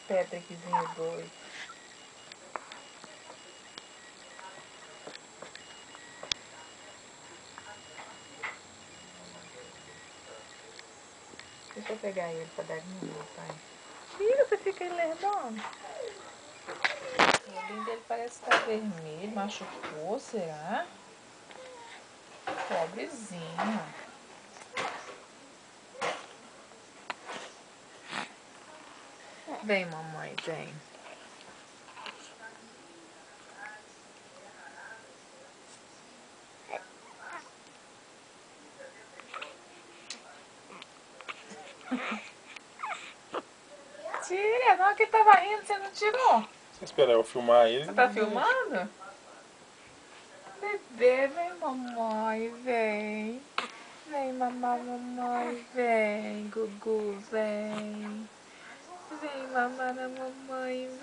Patrickzinho doido. Deixa eu pegar ele pra dar aguinha, pai. Ih, você fica aí lerdando. O olhinho dele parece estar vermelho, machucou, será? Pobrezinho. Vem, mamãe, vem. Tira, não, que ele tava rindo, você não tirou? Você esperar eu filmar ele. Você tá filmando? Bebê, vem, mamãe, vem. Vem, mamãe, vem. Gugu, vem. Vem, mamãe,